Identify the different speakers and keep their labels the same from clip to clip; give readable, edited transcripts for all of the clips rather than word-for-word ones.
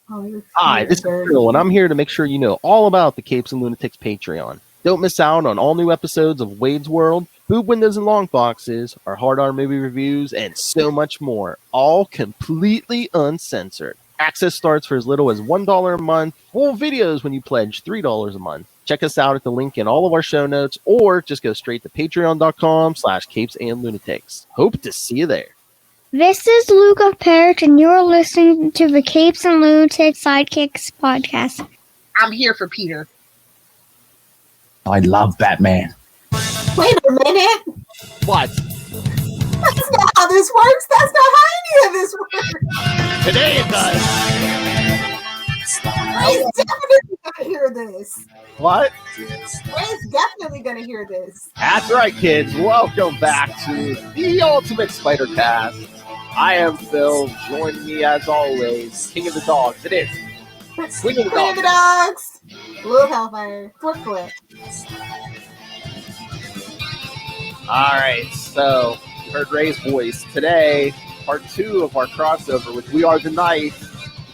Speaker 1: Hi, this is Phil, and I'm here to make sure you know all about the Capes and Lunatics Patreon. Don't miss out on all new episodes of Wade's World, Boob Windows and Long Boxes, our Hard R movie reviews, and so much more, all completely uncensored. Access starts for as little as $1 a month, full videos when you pledge $3 a month. Check us out at the link in all of our show notes, or just go straight to patreon.com/capesandlunatics. Hope to see you there.
Speaker 2: This is Phil Perich, and you're listening to the Capes and Lunatics Sidekicks Podcast.
Speaker 3: I'm here for Peter.
Speaker 4: I love Batman.
Speaker 3: Wait a minute.
Speaker 1: What?
Speaker 3: That's not how this works. That's not how any of this works.
Speaker 1: Today it does.
Speaker 3: Ray's definitely going to hear this.
Speaker 1: What?
Speaker 3: Ray's definitely going to hear this.
Speaker 1: That's right, kids. Welcome back to the Ultimate Spider Cast. I am Phil. Joining me, as always, King of the Dogs. It is Queen of the
Speaker 3: Dogs. Lilith Hellfire. Flip.
Speaker 1: All right, so you heard Ray's voice. Today, part 2 of our crossover with We Are the Night.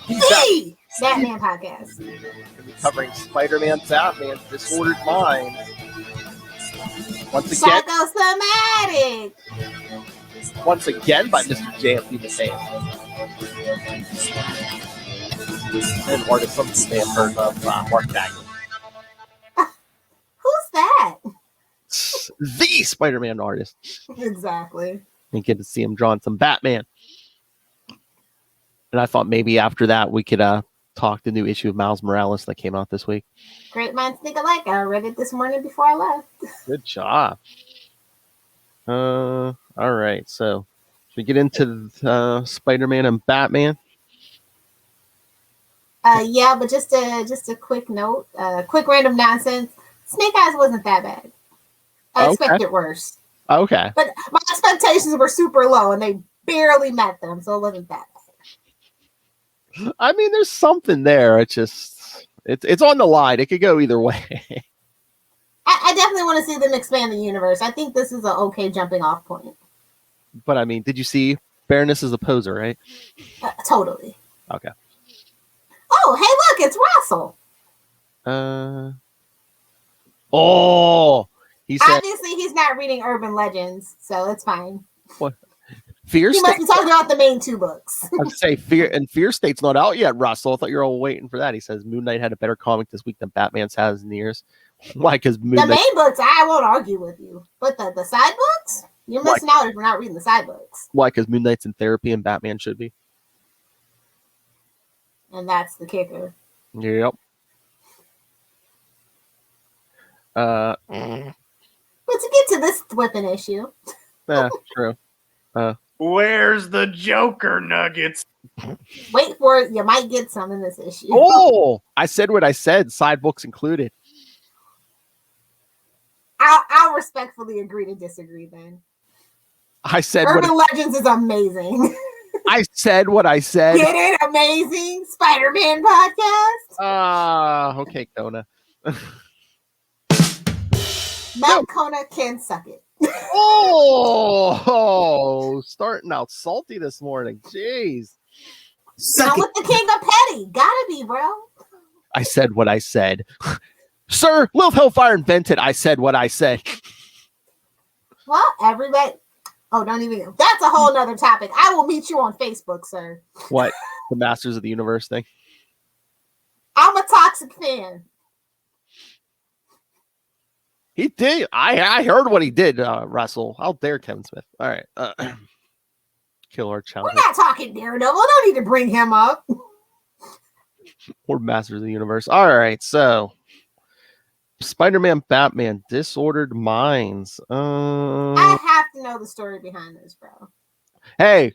Speaker 3: The Batman Podcast.
Speaker 1: We'll be covering Spider-Man, Batman, Disordered Mind. Once again by Mr. J.F.D. Mateo. And artist some may have heard of Mark Dagnall.
Speaker 3: Who's that?
Speaker 1: The Spider-Man artist.
Speaker 3: Exactly.
Speaker 1: And get to see him drawing some Batman. And I thought maybe after that we could talk the new issue of Miles Morales that came out this week.
Speaker 3: Great minds think alike. I read it this morning before I left.
Speaker 1: Good job. All right, so should we get into Spider-Man and Batman?
Speaker 3: Yeah, but just a quick note, quick random nonsense. Snake Eyes wasn't that bad. I expected worse.
Speaker 1: Okay.
Speaker 3: But my expectations were super low, and they barely met them, so it wasn't that bad.
Speaker 1: I mean, there's something there. It's on the line. It could go either way.
Speaker 3: I definitely want to see them expand the universe. I think this is an okay jumping off point.
Speaker 1: But I mean, did you see Baroness is a poser, right?
Speaker 3: Totally.
Speaker 1: Okay.
Speaker 3: Oh, hey, look, it's Russell.
Speaker 1: He said.
Speaker 3: Obviously, he's not reading Urban Legends, so it's fine.
Speaker 1: What? Fear
Speaker 3: He must be talking about the main 2 books.
Speaker 1: I'd say Fear State's not out yet, Russell. I thought you were all waiting for that. He says Moon Knight had a better comic this week than Batman's has in years. Why? Because
Speaker 3: the main books, I won't argue with you. But the side books, you're missing out if you're not reading the side books.
Speaker 1: Why? Because Moon Knight's in therapy and Batman should be.
Speaker 3: And that's the kicker.
Speaker 1: Yep.
Speaker 3: But to get to this whipping issue.
Speaker 1: Yeah, true.
Speaker 4: Where's the Joker nuggets?
Speaker 3: Wait for it. You might get some in this issue.
Speaker 1: Oh, I said what I said. Side books included.
Speaker 3: I'll respectfully agree to disagree then.
Speaker 1: I said
Speaker 3: Urban Legends is amazing.
Speaker 1: I said what I said.
Speaker 3: Get it? Amazing Spider-Man podcast.
Speaker 1: Okay, Kona.
Speaker 3: Mount Kona can suck it.
Speaker 1: Starting out salty this morning. Jeez.
Speaker 3: Not with the king of petty. Gotta be, bro.
Speaker 1: I said what I said. Sir, Lilith Hellfire invented. I said what I said.
Speaker 3: Well, everybody. Oh, don't even. That's a whole nother topic. I will meet you on Facebook, sir.
Speaker 1: What? The Masters of the Universe thing?
Speaker 3: I'm a toxic fan.
Speaker 1: He did. I heard what he did, Russell. How dare Kevin Smith? All right. Kill our challenge.
Speaker 3: We're not talking Daredevil. Don't need to bring him up.
Speaker 1: Or Masters of the Universe. All right. So, Spider-Man, Batman, Disordered Minds.
Speaker 3: I have to know the story behind this, bro.
Speaker 1: Hey,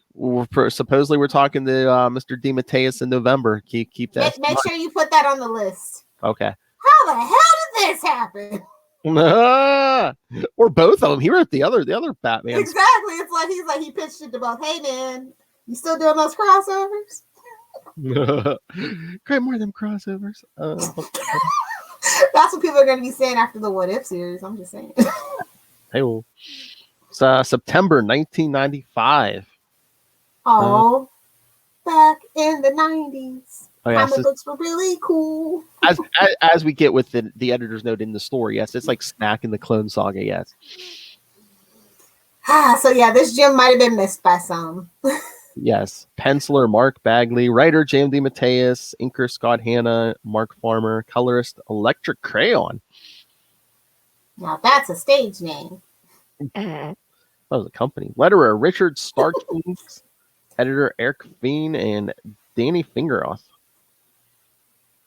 Speaker 1: supposedly we're talking to Mr. DeMatteis in November. Keep that.
Speaker 3: Make sure you put that on the list.
Speaker 1: Okay.
Speaker 3: How the hell did this happen?
Speaker 1: Or both of them. He wrote the other Batman.
Speaker 3: Exactly. It's like he pitched it to both. Hey man, you still doing those crossovers?
Speaker 1: Great, more of them crossovers.
Speaker 3: That's what people are going to be saying after the What If series. I'm just saying.
Speaker 1: Hey, well, it's September 1995.
Speaker 3: Oh, back in the 90s.
Speaker 1: Oh, yes.
Speaker 3: Comic books were really cool.
Speaker 1: As we get with the editor's note in the story, yes, it's like Snack in the Clone Saga, yes.
Speaker 3: So yeah, this gym might have been missed by some.
Speaker 1: Yes. Penciler Mark Bagley, writer James D. Mateus, inker Scott Hanna, Mark Farmer, colorist Electric Crayon.
Speaker 3: Now that's a stage name.
Speaker 1: That was a company. Letterer Richard Starkings, editor Eric Veen, and Danny Fingeroth.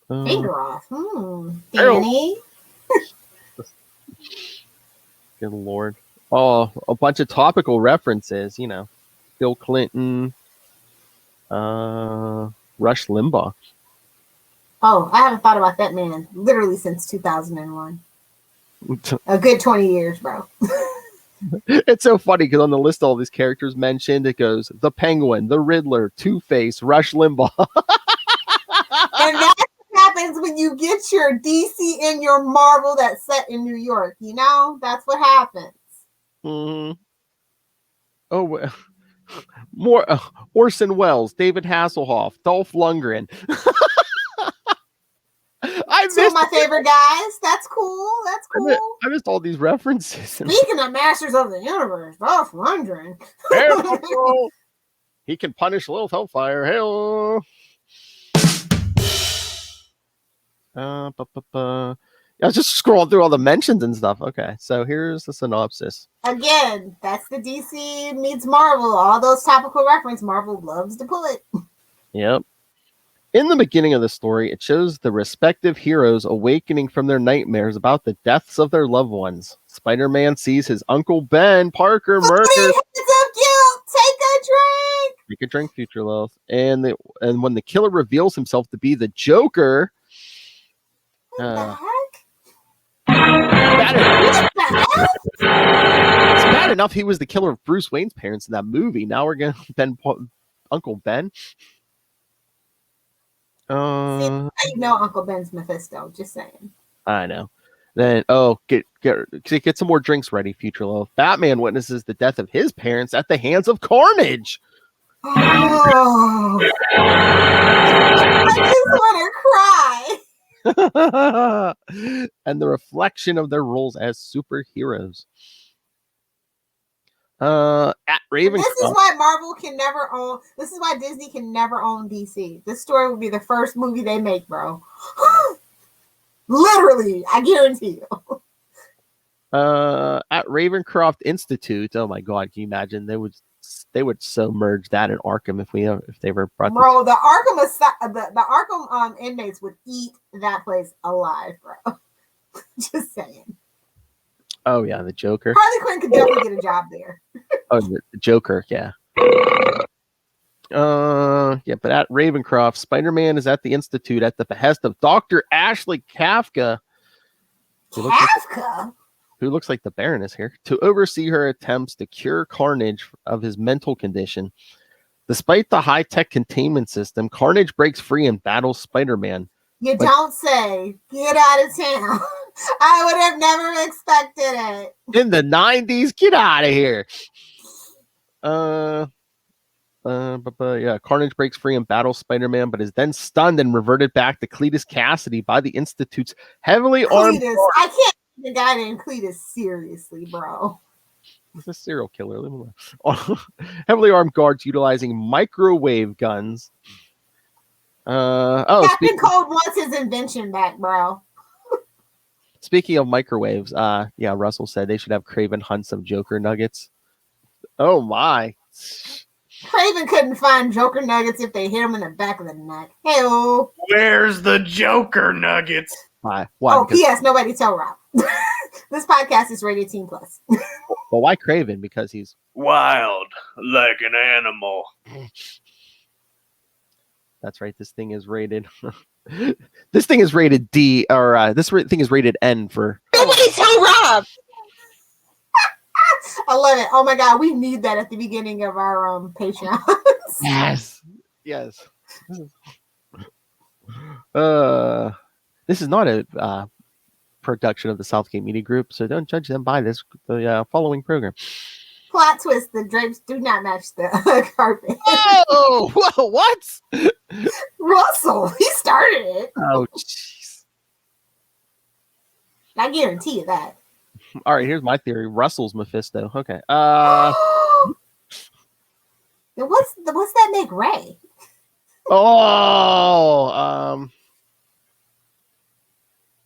Speaker 3: Fingeroth. Danny.
Speaker 1: Good Lord. Oh, a bunch of topical references, Bill Clinton, Rush Limbaugh.
Speaker 3: Oh, I haven't thought about that man literally since 2001. A good 20 years, bro.
Speaker 1: It's so funny because on the list of all these characters mentioned, it goes the Penguin, the Riddler, Two-Face, Rush Limbaugh.
Speaker 3: And that's what happens when you get your DC and your Marvel that's set in New York. That's what happens.
Speaker 1: Mm-hmm. Oh, more Orson Welles, David Hasselhoff, Dolph Lundgren.
Speaker 3: Two of my favorite guys. That's cool.
Speaker 1: I missed all these references.
Speaker 3: Speaking of Masters of the Universe, Dolph Lundgren.
Speaker 1: He can punish Lilith Hellfire. Hell. I was just scrolling through all the mentions and stuff. Okay, so here's the synopsis.
Speaker 3: Again, that's the DC meets Marvel. All those topical references Marvel loves to put.
Speaker 1: Yep. In the beginning of the story, it shows the respective heroes awakening from their nightmares about the deaths of their loved ones. Spider-Man sees his Uncle Ben Parker murdered.
Speaker 3: It's so cute.
Speaker 1: Take a drink, Future Lilith. And when the killer reveals himself to be the Joker,
Speaker 3: what the heck?
Speaker 1: It's bad enough he was the killer of Bruce Wayne's parents in that movie. Now we're going to Uncle Ben.
Speaker 3: Uncle Ben's Mephisto. Just saying.
Speaker 1: I know. Then get some more drinks ready, Future Lilith. Batman witnesses the death of his parents at the hands of Carnage.
Speaker 3: Oh, I just want to cry.
Speaker 1: And the reflection of their roles as superheroes. At Ravencroft.
Speaker 3: This is why Marvel can never own. This is why Disney can never own DC. This story will be the first movie they make, bro. Literally, I guarantee you.
Speaker 1: At Ravencroft Institute. Oh my God, can you imagine? They would so merge that in Arkham if they ever brought.
Speaker 3: Bro, the Arkham inmates would eat that place alive, bro. Just saying.
Speaker 1: Oh yeah, the Joker.
Speaker 3: Harley Quinn could definitely get a job there.
Speaker 1: Oh, the Joker, yeah. Yeah, but at Ravencroft, Spider-Man is at the Institute at the behest of Dr. Ashley Kafka. Who looks like the Baroness here, to oversee her attempts to cure Carnage of his mental condition. Despite the high-tech containment system, Carnage breaks free and battles Spider-Man.
Speaker 3: Don't say, get out of town. I would have never expected it.
Speaker 1: In the 90s, get out of here. Yeah, Carnage breaks free and battles Spider-Man, but is then stunned and reverted back to Cletus Cassidy by the Institute's heavily armed.
Speaker 3: I can't take the guy named Cletus seriously, bro.
Speaker 1: He's a serial killer. Heavily armed guards utilizing microwave guns.
Speaker 3: Captain Cold wants his invention back, bro.
Speaker 1: Speaking of microwaves, Russell said they should have Craven hunt some Joker nuggets. Oh my.
Speaker 3: Craven couldn't find Joker nuggets if they hit him in the back of the neck. Hey-o.
Speaker 4: Where's the Joker nuggets?
Speaker 1: Why?
Speaker 3: P.S. Nobody tell Rob. This podcast is rated Teen Plus.
Speaker 1: Well, why Craven? Because he's
Speaker 4: wild like an animal.
Speaker 1: That's right. This thing is rated. This thing is rated D, or this thing is rated N for.
Speaker 3: Nobody tell Rob. I love it. Oh my God, we need that at the beginning of our Patreon.
Speaker 1: Yes. This is not a production of the Southgate Media Group, so don't judge them by the following program.
Speaker 3: Plot twist: the drapes do not match the carpet.
Speaker 1: Oh, what?
Speaker 3: Russell, he's
Speaker 1: Oh, jeez.
Speaker 3: I guarantee you that.
Speaker 1: All right, here's my theory. Russell's Mephisto. Okay.
Speaker 3: Then what's that make Ray?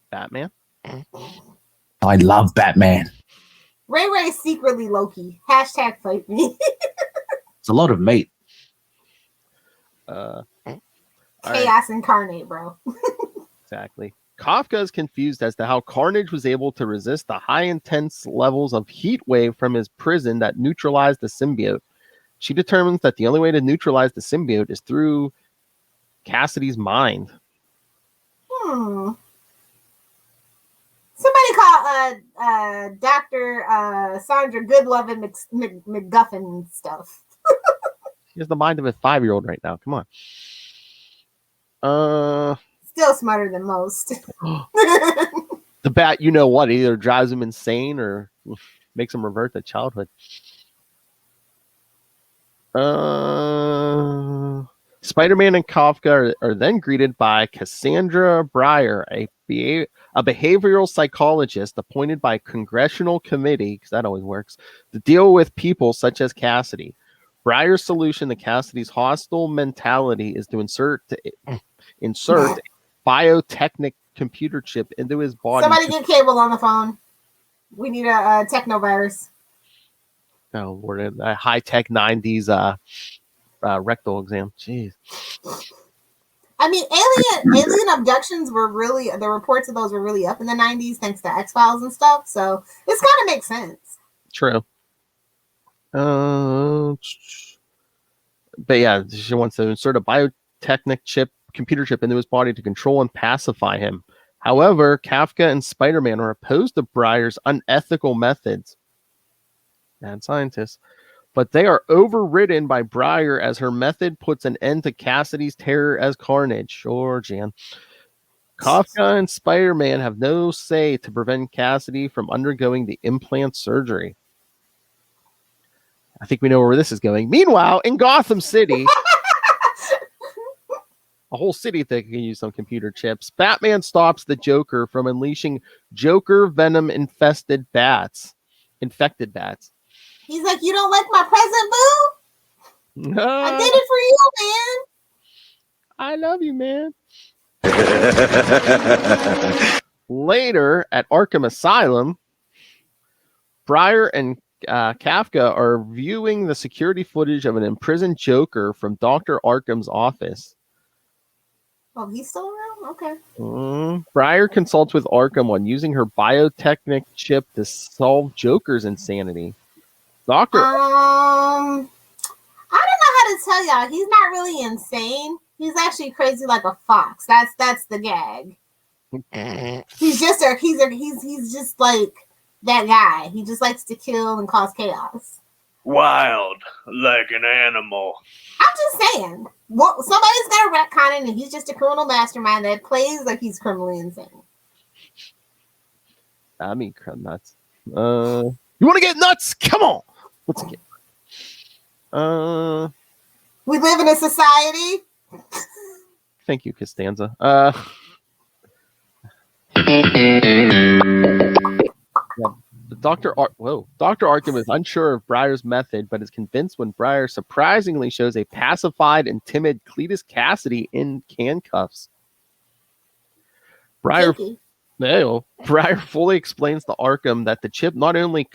Speaker 1: Batman.
Speaker 5: I love Batman.
Speaker 3: Ray Ray's secretly Loki. Hashtag fight me.
Speaker 5: It's a lot of meat.
Speaker 1: All right.
Speaker 3: Chaos incarnate, bro.
Speaker 1: Exactly. Kafka is confused as to how Carnage was able to resist the high intense levels of heat wave from his prison that neutralized the symbiote. She determines that the only way to neutralize the symbiote is through Cassidy's mind.
Speaker 3: Somebody call Dr. Sandra Goodlove and McGuffin stuff.
Speaker 1: She has the mind of a 5-year-old right now. Come on.
Speaker 3: Still smarter than most.
Speaker 1: The bat, you know what, either drives him insane or makes him revert to childhood. Spider-Man and Kafka are then greeted by Cassandra Breyer, a behavioral psychologist appointed by a congressional committee, because that always works, to deal with people such as Cassidy. Breyer's solution to Cassidy's hostile mentality is to insert biotechnic computer chip into his body.
Speaker 3: Somebody get Cable on the phone. We need a technovirus.
Speaker 1: Oh, we're in a high-tech 90s rectal exam. Jeez.
Speaker 3: I mean, alien abductions were really, the reports of those were really up in the 90s thanks to X-Files and stuff. So this kind of makes sense.
Speaker 1: True. But yeah, she wants to insert a biotechnic computer chip into his body to control and pacify him. However, Kafka and Spider-Man are opposed to Breyer's unethical methods. Mad scientists. But they are overridden by Breyer as her method puts an end to Cassidy's terror as Carnage. Sure, Jan. Kafka and Spider-Man have no say to prevent Cassidy from undergoing the implant surgery. I think we know where this is going. Meanwhile, in Gotham City, a whole city that can use some computer chips, Batman stops the Joker from unleashing Joker venom-infested bats. Infected bats.
Speaker 3: He's like, you don't like my present, boo? I did it for you, man.
Speaker 1: I love you, man. Later, at Arkham Asylum, Breyer and Kafka are viewing the security footage of an imprisoned Joker from Dr. Arkham's office.
Speaker 3: Oh, he's still around? Okay.
Speaker 1: Breyer consults with Arkham on using her biotechnic chip to solve Joker's insanity.
Speaker 3: I don't know how to tell y'all. He's not really insane. He's actually crazy like a fox. That's the gag. He's just like that guy. He just likes to kill and cause chaos.
Speaker 4: Wild like an animal.
Speaker 3: I'm just saying. Somebody's got to retcon it, and he's just a criminal mastermind that plays like he's criminally insane.
Speaker 1: I mean, nuts. You want to get nuts? Come on. Let's get.
Speaker 3: We live in a society.
Speaker 1: Thank you, Costanza. Dr. Arkham is unsure of Breyer's method, but is convinced when Breyer surprisingly shows a pacified and timid Cletus Cassidy in handcuffs. Breyer fully explains to Arkham that the chip not only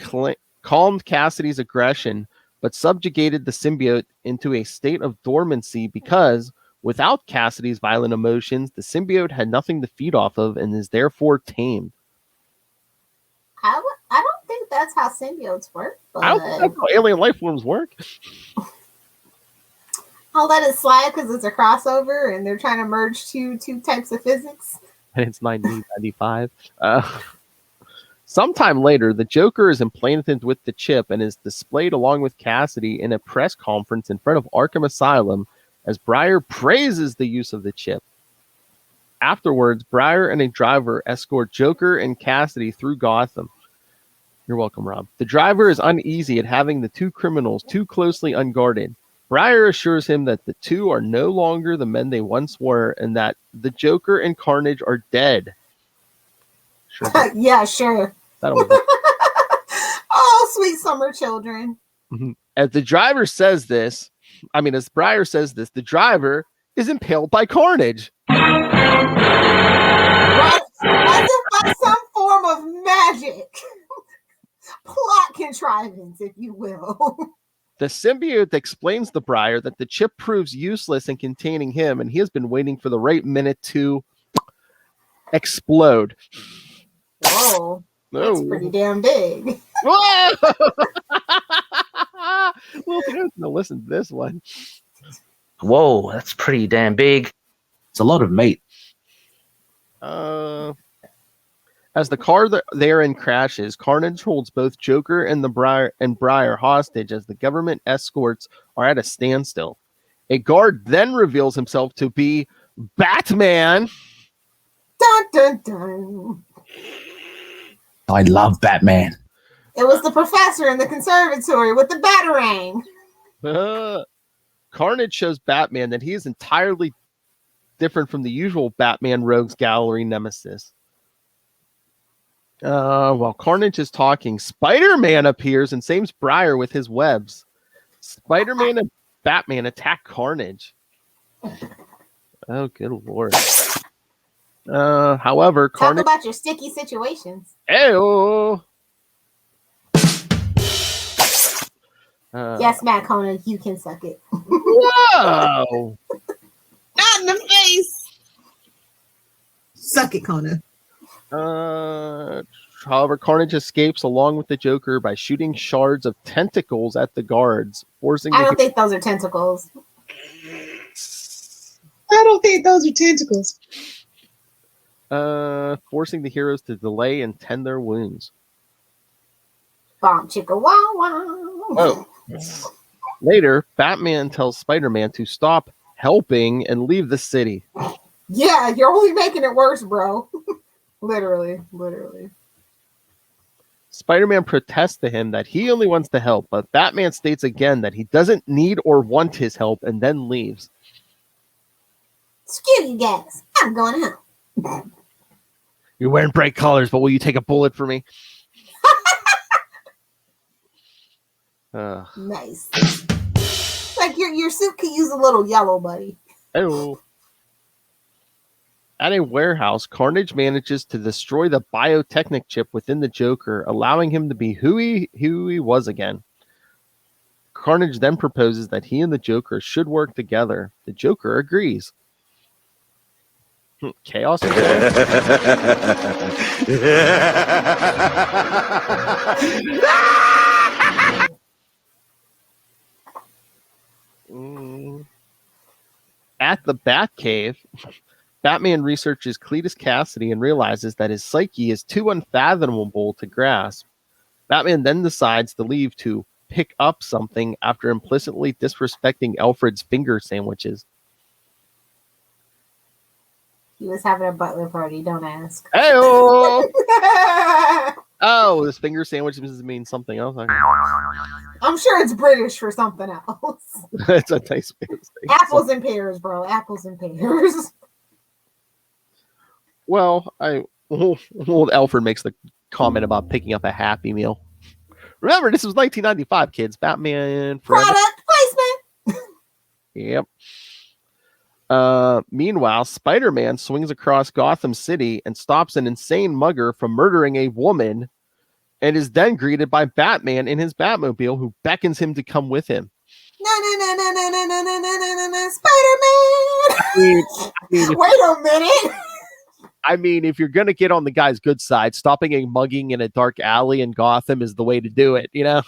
Speaker 1: calmed Cassidy's aggression, but subjugated the symbiote into a state of dormancy because, without Cassidy's violent emotions, the symbiote had nothing to feed off of and is therefore tamed.
Speaker 3: I don't think that's how symbiotes work. But
Speaker 1: I don't think that's how alien life forms work.
Speaker 3: I'll let it slide because it's a crossover and they're trying to merge two types of physics.
Speaker 1: And it's 1995. Sometime later, the Joker is implanted with the chip and is displayed along with Cassidy in a press conference in front of Arkham Asylum as Breyer praises the use of the chip. Afterwards, Breyer and a driver escort Joker and Cassidy through Gotham. You're welcome, Rob. The driver is uneasy at having the two criminals too closely unguarded. Briar assures him that the two are no longer the men they once were and that the Joker and Carnage are dead. Sure.
Speaker 3: Yeah, sure.
Speaker 1: That'll work.
Speaker 3: Oh, sweet summer children.
Speaker 1: As Briar says this, the driver is impaled by Carnage.
Speaker 3: Right? As if by some form of magic. Plot contrivance, if you will.
Speaker 1: The symbiote explains to Briar that the chip proves useless in containing him, and he has been waiting for the right minute to explode.
Speaker 3: Whoa. That's pretty damn big.
Speaker 1: Whoa! Well, if you don't listen to this one.
Speaker 5: Whoa, that's pretty damn big. It's a lot of meat.
Speaker 1: As the car therein crashes, Carnage holds both Joker and Briar hostage as the government escorts are at a standstill. A guard then reveals himself to be Batman.
Speaker 3: Dun, dun, dun.
Speaker 5: I love Batman.
Speaker 3: It was the professor in the conservatory with the batarang.
Speaker 1: Carnage shows Batman that he is entirely different from the usual Batman Rogues Gallery nemesis. While Carnage is talking, Spider-Man appears and saves Briar with his webs. Spider-Man and Batman attack Carnage. Oh, good lord. However, Carnage...
Speaker 3: Talk about your sticky situations.
Speaker 1: Ew.
Speaker 3: Yes, Matt Conan, you can suck it.
Speaker 1: Whoa!
Speaker 3: Not in the face. Suck it, Conan.
Speaker 1: However, Carnage escapes along with the Joker by shooting shards of tentacles at the guards, forcing.
Speaker 3: I don't think those are tentacles.
Speaker 1: Forcing the heroes to delay and tend their wounds.
Speaker 3: Bomb chicka wow wow.
Speaker 1: Oh. Later, Batman tells Spider-Man to stop helping and leave the city.
Speaker 3: Yeah, you're only making it worse, bro. Literally.
Speaker 1: Spider-Man protests to him that he only wants to help, but Batman states again that he doesn't need or want his help and then leaves.
Speaker 3: Screw you guys. I'm going home.
Speaker 1: You're wearing bright colors, but will you take a bullet for me?
Speaker 3: Nice. Like your suit could use a little yellow, buddy.
Speaker 1: Oh. At a warehouse, Carnage manages to destroy the biotechnic chip within the Joker, allowing him to be who he was again. Carnage then proposes that he and the Joker should work together. The Joker agrees. Chaos. At the Batcave, Batman researches Cletus Cassidy and realizes that his psyche is too unfathomable to grasp. Batman then decides to leave to pick up something after implicitly disrespecting Alfred's finger sandwiches.
Speaker 3: He was having a butler party, don't ask.
Speaker 1: Hey-oh! Oh, this finger sandwich means something else.
Speaker 3: I'm sure it's British for something else.
Speaker 1: It's a nice thing.
Speaker 3: Apples and pears, bro. Apples and pears.
Speaker 1: Well, old Alfred makes the comment about picking up a Happy Meal. Remember, this was 1995, kids. Batman Forever.
Speaker 3: Product placement.
Speaker 1: Yep. Meanwhile, Spider-Man swings across Gotham City and stops an insane mugger from murdering a woman and is then greeted by Batman in his Batmobile, who beckons him to come with him.
Speaker 3: No, Spider-Man! Wait a minute!
Speaker 1: I mean, if you're going to get on the guy's good side, stopping a mugging in a dark alley in Gotham is the way to do it, you know?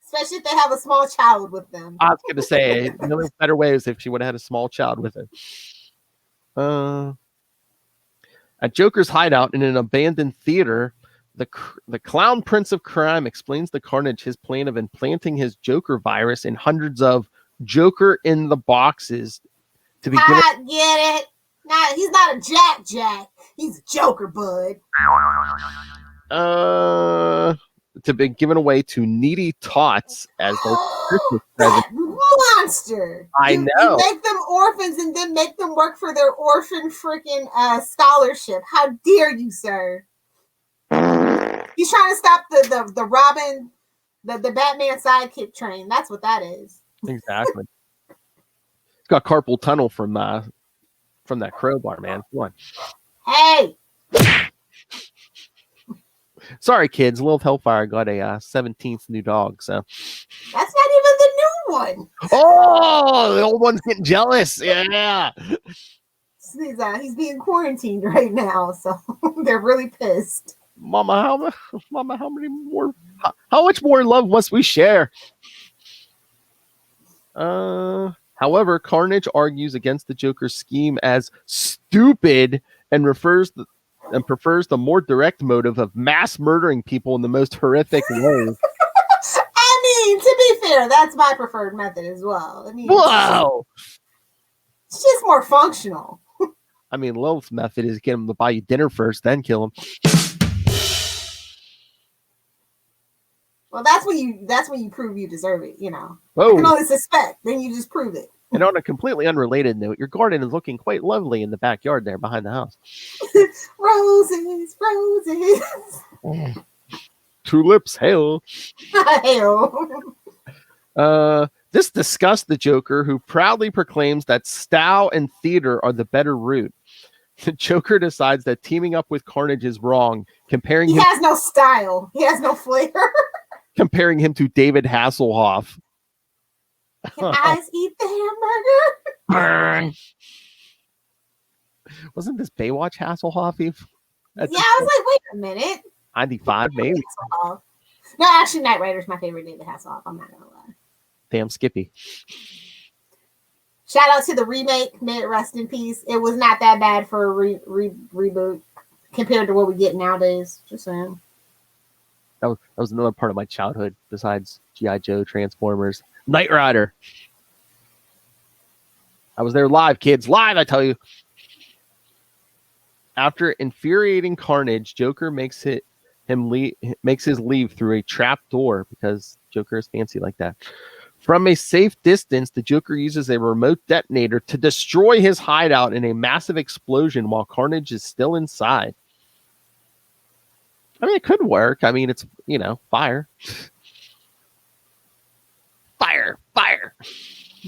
Speaker 3: Especially if they have a small child with them.
Speaker 1: I was going to say, no better way is if she would have had a small child with her. At Joker's hideout in an abandoned theater, the clown prince of crime explains to Carnage his plan of implanting his Joker virus in hundreds of Joker in the boxes to begin.
Speaker 3: I get it. Nah, he's not a Jack. He's a Joker, bud.
Speaker 1: To be given away to needy tots as their Christmas present.
Speaker 3: That monster. You make them orphans and then make them work for their orphan freaking scholarship. How dare you, sir? He's trying to stop the Robin, the Batman sidekick train. That's what that is.
Speaker 1: Exactly. It's got carpal tunnel from that crowbar, man. Come on.
Speaker 3: Hey.
Speaker 1: Sorry, kids. Lilith Hellfire got a 17th new dog, so.
Speaker 3: That's not even the new one.
Speaker 1: Oh, the old one's getting jealous. Yeah.
Speaker 3: He's being quarantined right now, so they're really pissed.
Speaker 1: Mama, how many more? How much more love must we share? However, Carnage argues against the Joker's scheme as stupid and prefers the more direct motive of mass murdering people in the most horrific ways.
Speaker 3: I mean, to be fair, that's my preferred method as well. I mean,
Speaker 1: wow,
Speaker 3: it's just more functional.
Speaker 1: I mean, Lilith's method is get him to buy you dinner first, then kill him.
Speaker 3: Well, that's when you prove you deserve it. You know,
Speaker 1: oh.
Speaker 3: You can only suspect, then you just prove it.
Speaker 1: And on a completely unrelated note, your garden is looking quite lovely in the backyard there behind the house.
Speaker 3: Roses.
Speaker 1: Tulips, hail.
Speaker 3: Hail.
Speaker 1: This disgusts the Joker, who proudly proclaims that style and theater are the better route. The Joker decides that teaming up with Carnage is wrong,
Speaker 3: He has no style. He has no flair.
Speaker 1: Comparing him to David Hasselhoff.
Speaker 3: Can eyes eat the hamburger?
Speaker 1: Wasn't this Baywatch Hasselhoff?
Speaker 3: Yeah, I was like, wait a minute.
Speaker 1: 95, maybe.
Speaker 3: No, actually, Knight Rider's my favorite David Hasselhoff. I'm not gonna lie.
Speaker 1: Damn Skippy.
Speaker 3: Shout out to the remake. May it rest in peace. It was not that bad for a reboot compared to what we get nowadays. Just saying.
Speaker 1: That was another part of my childhood besides G.I. Joe, Transformers. Knight Rider. I was there live, kids. Live, I tell you. After infuriating Carnage, Joker makes his leave through a trap door because Joker is fancy like that. From a safe distance, the Joker uses a remote detonator to destroy his hideout in a massive explosion while Carnage is still inside. I mean, it could work. I mean, it's, fire. Fire.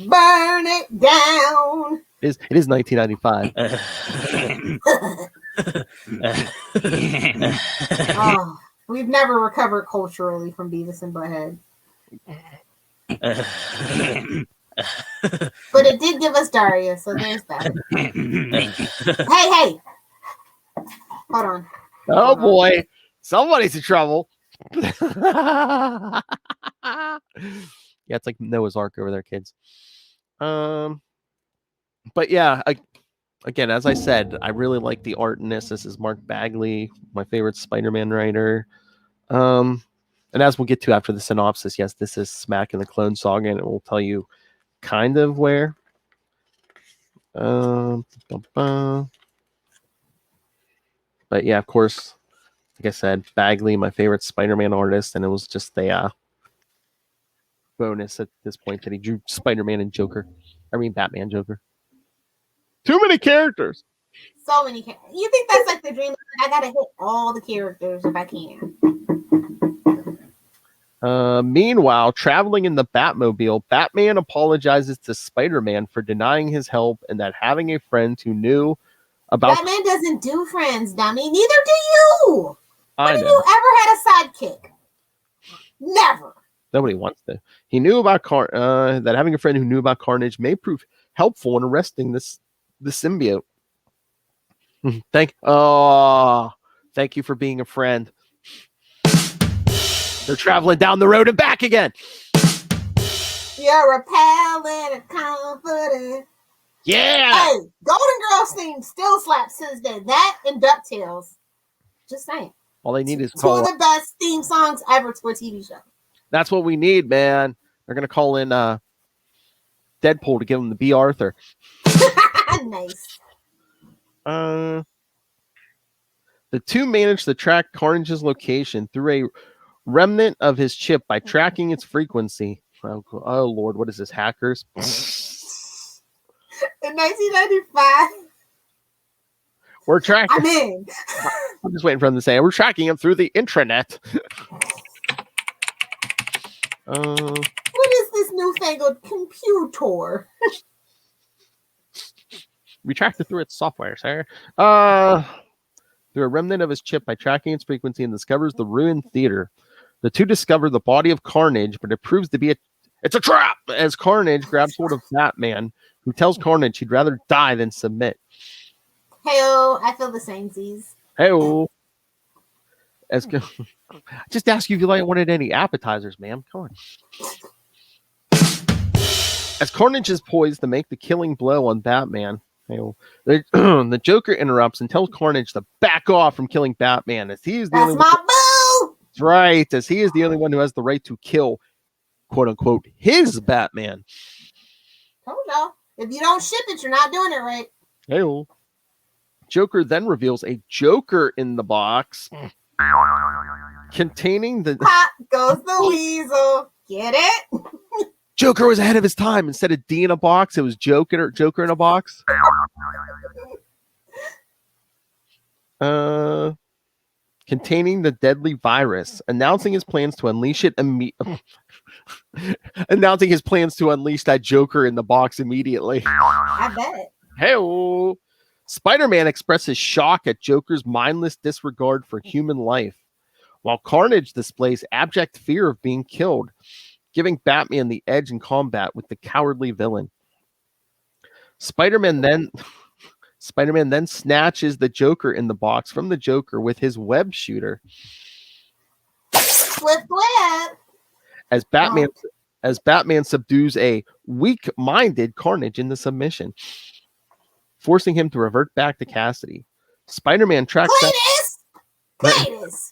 Speaker 3: Burn it down.
Speaker 1: It is 1995.
Speaker 3: Oh, we've never recovered culturally from Beavis and Butthead. But it did give us Daria, so there's that. Hey. Hold on.
Speaker 1: Oh, boy. Somebody's in trouble. Yeah, it's like Noah's Ark over there, kids. But yeah, again, as I said, I really like the art in this. This is Mark Bagley, my favorite Spider-Man writer. And as we'll get to after the synopsis, yes, this is smack in the Clone Saga, and it will tell you kind of where. But yeah, of course, like I said, Bagley, my favorite Spider-Man artist, and it was just a bonus at this point that he drew Spider-Man and Batman Joker. Too many characters.
Speaker 3: So many characters. You think that's like the dream? I gotta hit all the characters if I can.
Speaker 1: Meanwhile, traveling in the Batmobile, Batman apologizes to Spider-Man for denying his help and that having a friend who knew about...
Speaker 3: Batman doesn't do friends, dummy. Neither do you.
Speaker 1: When
Speaker 3: have you ever had a sidekick? Never.
Speaker 1: Nobody wants to. He knew about that having a friend who knew about Carnage may prove helpful in arresting the symbiote. Thank you for being a friend. They're traveling down the road and back again.
Speaker 3: You're repelling and confident.
Speaker 1: Yeah.
Speaker 3: Hey, Golden Girls theme still slaps since then. That and DuckTales. Just saying.
Speaker 1: All they need is
Speaker 3: two of the best theme songs ever to a TV show.
Speaker 1: That's what we need, man. They're gonna call in Deadpool to give him the B. Arthur.
Speaker 3: Nice.
Speaker 1: The two managed to track Carnage's location through a remnant of his chip by tracking its frequency. Oh Lord, what is this? Hackers?
Speaker 3: In 1995.
Speaker 1: We're tracking.
Speaker 3: I'm in.
Speaker 1: I'm just waiting for them to say we're tracking him through the intranet.
Speaker 3: What is this newfangled computer?
Speaker 1: We tracked it through its software, sir. Through a remnant of his chip by tracking its frequency and discovers the ruined theater. The two discover the body of Carnage, but it proves to be it's a trap as Carnage grabs hold of Batman, who tells Carnage he'd rather die than submit.
Speaker 3: Hey-oh, I feel the same, Z's.
Speaker 1: Hey-oh. Just ask you if you wanted any appetizers, ma'am. Come on. As Carnage is poised to make the killing blow on Batman, the Joker interrupts and tells Carnage to back off from killing Batman, as he is the only one.
Speaker 3: Boo!
Speaker 1: That's right, as he is the only one who has the right to kill, quote unquote, his Batman.
Speaker 3: Told y'all. If you don't ship it, you're not doing it right.
Speaker 1: Hey, Joker then reveals a Joker in the box containing the.
Speaker 3: Pop goes the weasel. Get it?
Speaker 1: Joker was ahead of his time. Instead of D in a box, it was Joker in a box. Containing the deadly virus, announcing his plans to unleash it announcing his plans to unleash that Joker in the box immediately.
Speaker 3: I bet.
Speaker 1: Hey, Spider-Man expresses shock at Joker's mindless disregard for human life, while Carnage displays abject fear of being killed, giving Batman the edge in combat with the cowardly villain. Spider-Man then snatches the Joker in the box from the Joker with his web shooter.
Speaker 3: Flip.
Speaker 1: As Batman subdues a weak-minded Carnage into submission, forcing him to revert back to Cassidy. Spider-Man tracks
Speaker 3: Cletus.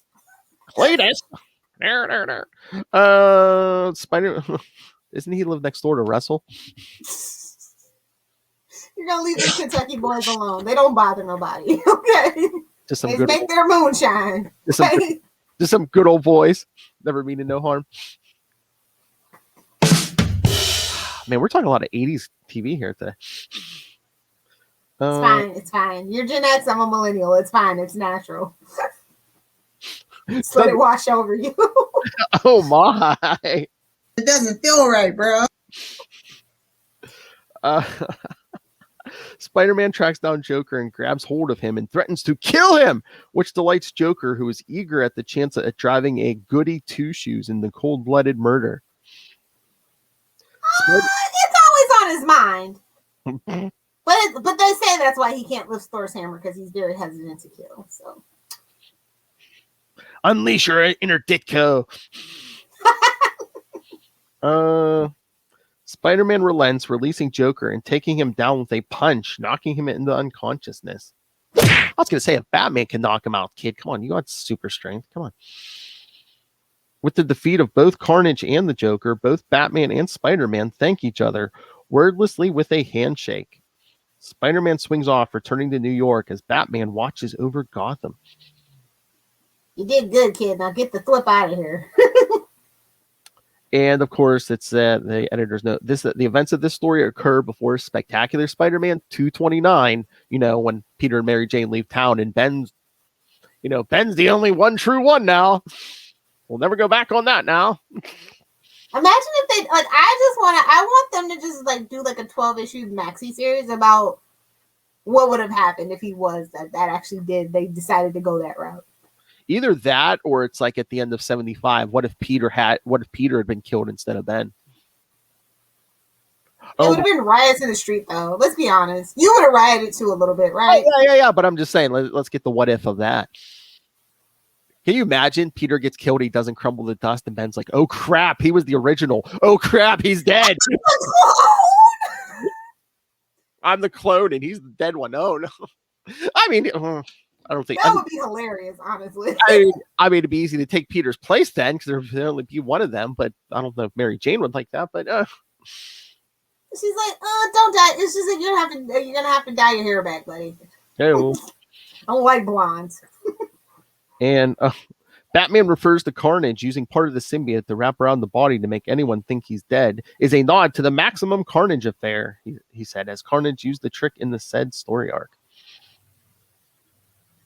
Speaker 1: Isn't he live next door to Russell?
Speaker 3: You're gonna leave these Kentucky boys alone. They don't bother nobody. Okay. They make their moonshine.
Speaker 1: Just some good old boys. Never meaning no harm. Man, we're talking a lot of 80s TV here today.
Speaker 3: It's fine. You're Gen X, I'm a millennial. It's fine. It's natural. Just let it wash over you.
Speaker 1: Oh my.
Speaker 3: It doesn't feel right, bro.
Speaker 1: Spider-Man tracks down Joker and grabs hold of him and threatens to kill him, which delights Joker, who is eager at the chance at driving a goody two-shoes in the cold-blooded murder.
Speaker 3: It's always on his mind. But they say that's why he can't lift Thor's hammer, because he's very hesitant to kill. So
Speaker 1: unleash your inner Ditko. Spider-Man relents, releasing Joker and taking him down with a punch, knocking him into unconsciousness. I was going to say, if Batman can knock him out, kid, come on, you got super strength. Come on. With the defeat of both Carnage and the Joker, both Batman and Spider-Man thank each other wordlessly with a handshake. Spider-Man swings off, returning to New York as Batman watches over Gotham.
Speaker 3: You did good, kid. Now get the flip out of here.
Speaker 1: And of course, it's the editor's note. The events of this story occur before Spectacular Spider-Man 229. You know, when Peter and Mary Jane leave town, and Ben's the only one true one now. We'll never go back on that now.
Speaker 3: Imagine if they I want them to just do like a 12-issue maxi series about what would have happened if he was that actually did. They decided to go that route.
Speaker 1: Either that, or it's like at the end of 75. What if Peter had been killed instead of Ben?
Speaker 3: It would have been riots in the street, though. Let's be honest. You would have rioted too a little bit, right?
Speaker 1: Yeah. But I'm just saying, let's get the what if of that. Can you imagine Peter gets killed, he doesn't crumble to dust, and Ben's like, oh crap, he was the original. Oh crap, he's dead. I'm the clone and he's the dead one. Oh no. I mean, I don't think
Speaker 3: that would be hilarious, honestly.
Speaker 1: I mean, it'd be easy to take Peter's place then, because there'd only be one of them. But I don't know if Mary Jane would like that. But
Speaker 3: she's like, "Oh, don't die." It's just like you're gonna have to dye your hair back, buddy.
Speaker 1: Hey,
Speaker 3: I don't like blondes.
Speaker 1: And Batman refers to Carnage using part of the symbiote to wrap around the body to make anyone think he's dead is a nod to the Maximum Carnage affair, he said, as Carnage used the trick in the said story arc.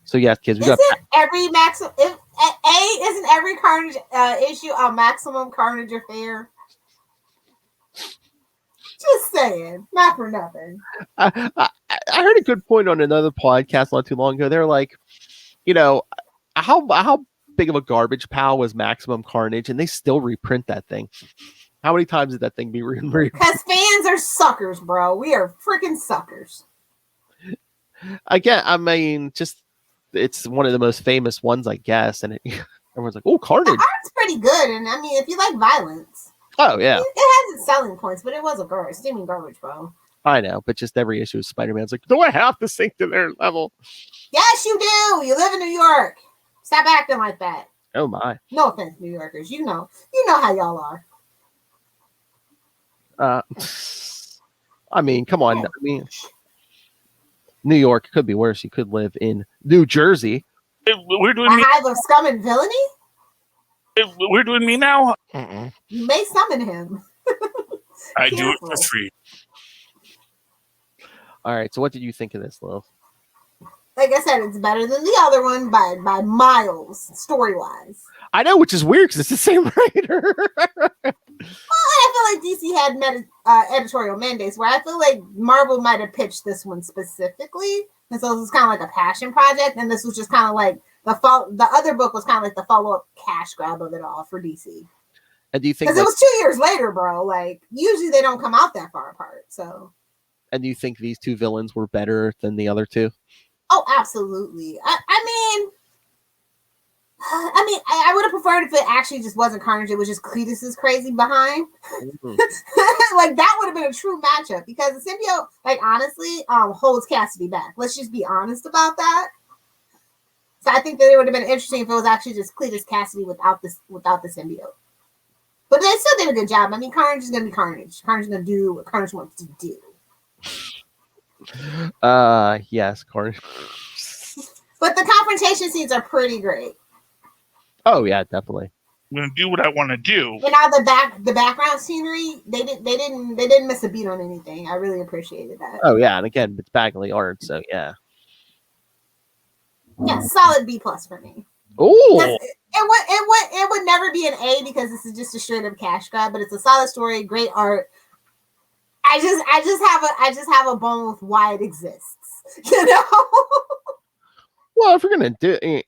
Speaker 1: So yes, kids, we got
Speaker 3: every maximum. Isn't every Carnage issue a Maximum Carnage affair? Just saying, not for nothing.
Speaker 1: I heard a good point on another podcast not too long ago. They're like, how big of a garbage pile was Maximum Carnage, and they still reprint that thing. How many times did that thing be reprinted?
Speaker 3: Because fans are suckers, bro. We are freaking suckers.
Speaker 1: I mean, just it's one of the most famous ones, I guess, and everyone's like, "Oh, Carnage."
Speaker 3: The art's pretty good, and I mean, if you like violence,
Speaker 1: yeah,
Speaker 3: it has its selling points, but it was a steaming garbage, bro.
Speaker 1: I know, but just every issue of Spider-Man's like, do I have to sink to their level?
Speaker 3: Yes, you do. You live in New York. Stop acting like that.
Speaker 1: Oh my.
Speaker 3: No offense, New Yorkers. You know how y'all are.
Speaker 1: I mean, come on. I mean, New York could be worse. You could live in New Jersey.
Speaker 4: We're doing
Speaker 3: A
Speaker 4: me.
Speaker 3: hive of scum and villainy.
Speaker 4: We're doing me now.
Speaker 3: You may summon him.
Speaker 4: I do it for free.
Speaker 1: All right. So, what did you think of this, Lil?
Speaker 3: Like I said, it's better than the other one by miles, story-wise.
Speaker 1: I know, which is weird because it's the same writer.
Speaker 3: Well, I feel like DC had editorial mandates where I feel like Marvel might have pitched this one specifically, and so it was kind of like a passion project, and this was just kind of like the other book was kind of like the follow-up cash grab of it all for DC.
Speaker 1: And do you think
Speaker 3: because it was 2 years later, bro? Like usually they don't come out that far apart. So.
Speaker 1: And do you think these two villains were better than the other two?
Speaker 3: Oh, absolutely. I mean, I would have preferred if it actually just wasn't Carnage. It was just Cletus's crazy behind. Mm-hmm. Like that would have been a true matchup because the symbiote, like honestly, holds Cassidy back. Let's just be honest about that. So I think that it would have been interesting if it was actually just Cletus Cassidy without the symbiote. But they still did a good job. I mean, Carnage is going to be Carnage. Carnage is going to do what Carnage wants to do.
Speaker 1: Yes, Carnage.
Speaker 3: But the confrontation scenes are pretty great.
Speaker 1: Oh yeah, definitely.
Speaker 4: I'm gonna do what I want to do.
Speaker 3: And all the background scenery, they didn't miss a beat on anything. I really appreciated that.
Speaker 1: Oh yeah, and again, it's Bagley art, so yeah.
Speaker 3: Yeah, solid B+ for me.
Speaker 1: Oh.
Speaker 3: It would never be an A because this is just a straight up cash grab, but it's a solid story, great art. I just have a bone with why it exists. You know?
Speaker 1: Well, if we're gonna do,
Speaker 3: I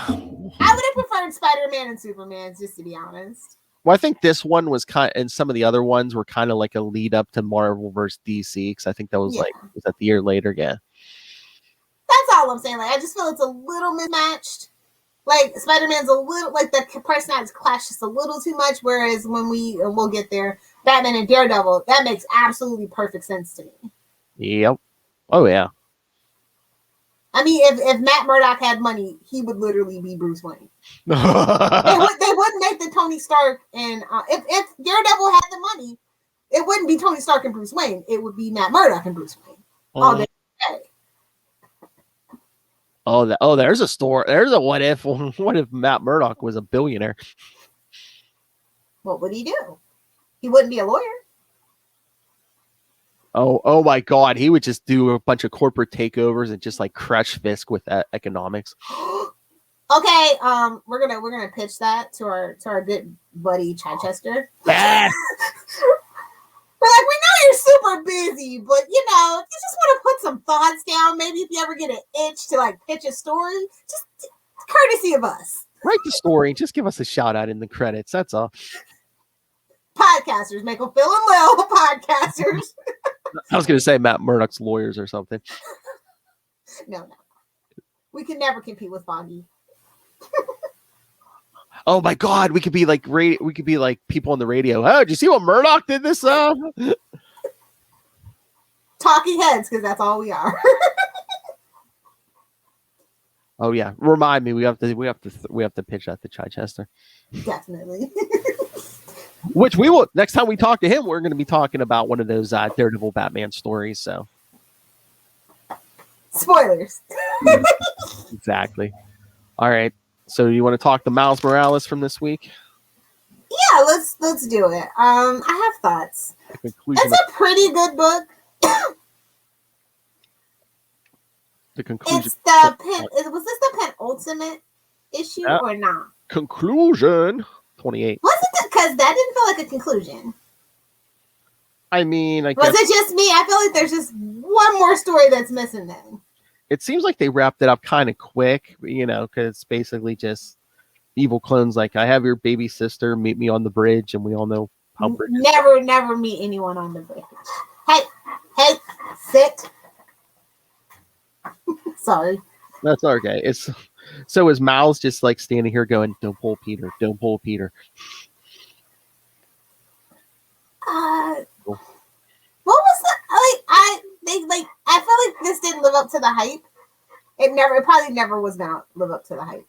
Speaker 3: would have preferred Spider-Man and Superman, just to be honest.
Speaker 1: Well, I think this one was and some of the other ones were kind of like a lead up to Marvel versus DC, because I think that was was that the year later? Yeah.
Speaker 3: That's all I'm saying. Like, I just feel it's a little mismatched. Like Spider-Man's a little like the personalities clash just a little too much. Whereas when we'll get there, Batman and Daredevil, that makes absolutely perfect sense to me.
Speaker 1: Yep. Oh yeah.
Speaker 3: I mean, if Matt Murdock had money, he would literally be Bruce Wayne. They wouldn't make the Tony Stark and if Daredevil had the money, it wouldn't be Tony Stark and Bruce Wayne. It would be Matt Murdock and Bruce Wayne all day.
Speaker 1: Oh, there's a story. There's a what if. What if Matt Murdock was a billionaire?
Speaker 3: What would he do? He wouldn't be a lawyer.
Speaker 1: Oh my God! He would just do a bunch of corporate takeovers and just like crush Fisk with economics.
Speaker 3: Okay, we're gonna pitch that to our good buddy Chichester.
Speaker 1: Yes.
Speaker 3: We're like, we know you're super busy, but you just want to put some thoughts down. Maybe if you ever get an itch to like pitch a story, just courtesy of us.
Speaker 1: Write the story. Just give us a shout out in the credits. That's all.
Speaker 3: Podcasters, make them Phil and Lil podcasters.
Speaker 1: I was gonna say Matt Murdock's lawyers or something.
Speaker 3: No. We can never compete with Foggy.
Speaker 1: Oh my God, we could be like we could be like people on the radio. Oh, did you see what Murdock did this?
Speaker 3: Talking heads, because that's all we are.
Speaker 1: Oh yeah, remind me. We have to pitch that to Chichester.
Speaker 3: Definitely.
Speaker 1: Which we will next time we talk to him. We're going to be talking about one of those Daredevil Batman stories. So
Speaker 3: spoilers.
Speaker 1: Exactly. All right. So you want to talk to Miles Morales from this week?
Speaker 3: Yeah, let's do it. I have thoughts. It's a pretty good book.
Speaker 1: The conclusion.
Speaker 3: Was this the penultimate issue or not?
Speaker 1: Conclusion 28.
Speaker 3: Was it? Because that didn't feel like a conclusion.
Speaker 1: I mean,
Speaker 3: was it just me? I feel like there's just one more story that's missing then.
Speaker 1: It seems like they wrapped it up kind of quick, because it's basically just evil clones like, I have your baby sister, meet me on the bridge, and we all know how bridges.
Speaker 3: Never meet anyone on the bridge. Hey, sit. Sorry.
Speaker 1: That's okay. So is Miles just like standing here going, don't pull Peter, don't pull Peter.
Speaker 3: What was the I feel like this didn't live up to the hype. It probably never was not live up to the hype.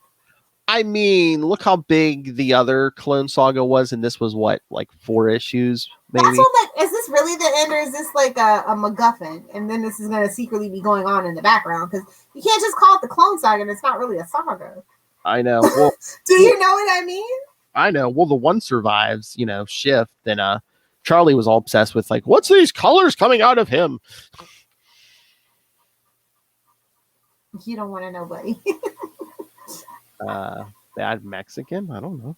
Speaker 1: I mean, look how big the other Clone Saga was, and this was what, like 4 issues, maybe?
Speaker 3: That's what, is this really the end, or is this like a MacGuffin? And then this is going to secretly be going on in the background, because you can't just call it the Clone Saga, and it's not really a saga.
Speaker 1: I know. Well,
Speaker 3: do you know what I mean?
Speaker 1: I know. Well, the one survives, Shift, and Charlie was all obsessed with like, what's these colors coming out of him?
Speaker 3: You don't want to know, buddy.
Speaker 1: Bad Mexican? I don't know.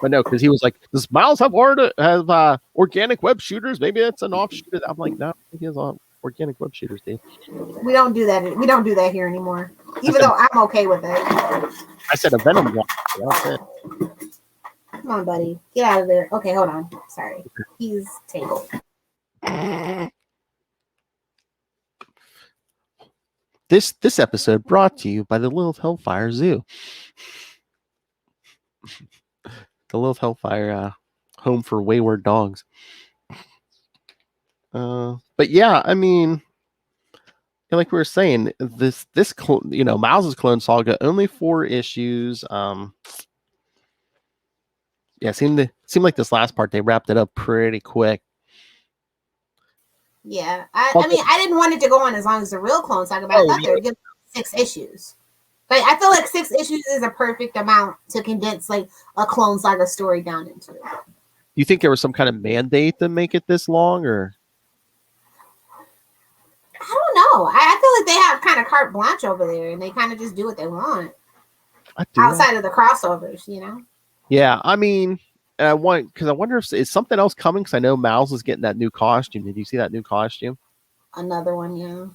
Speaker 1: But no, because he was like, does Miles have organic web shooters? Maybe that's an offshoot. I'm like, no, he has organic web shooters, dude.
Speaker 3: We don't do that. We don't do that here anymore. Even though I'm okay with it.
Speaker 1: I said a Venom one. That's it.
Speaker 3: Come on, buddy. Get out of there. Okay, hold on. Sorry. He's tangled.
Speaker 1: This episode brought to you by the Lilith Hellfire Zoo. The Lilith Hellfire home for wayward dogs. But yeah, I mean, like we were saying, this Miles' Clone Saga, only 4 issues. Yeah, seemed like this last part they wrapped it up pretty quick.
Speaker 3: Yeah, I mean, I didn't want it to go on as long as the real Clone Saga, but I thought they would give 6 issues. Like, I feel like 6 issues is a perfect amount to condense like a Clone Saga story down into.
Speaker 1: You think there was some kind of mandate to make it this long, or?
Speaker 3: I don't know. I feel like they have kind of carte blanche over there, and they kind of just do what they want outside of the crossovers,
Speaker 1: Yeah, I mean. And I wonder if is something else coming, because I know Miles is getting that new costume. Did you see that new costume?
Speaker 3: Another one, yeah.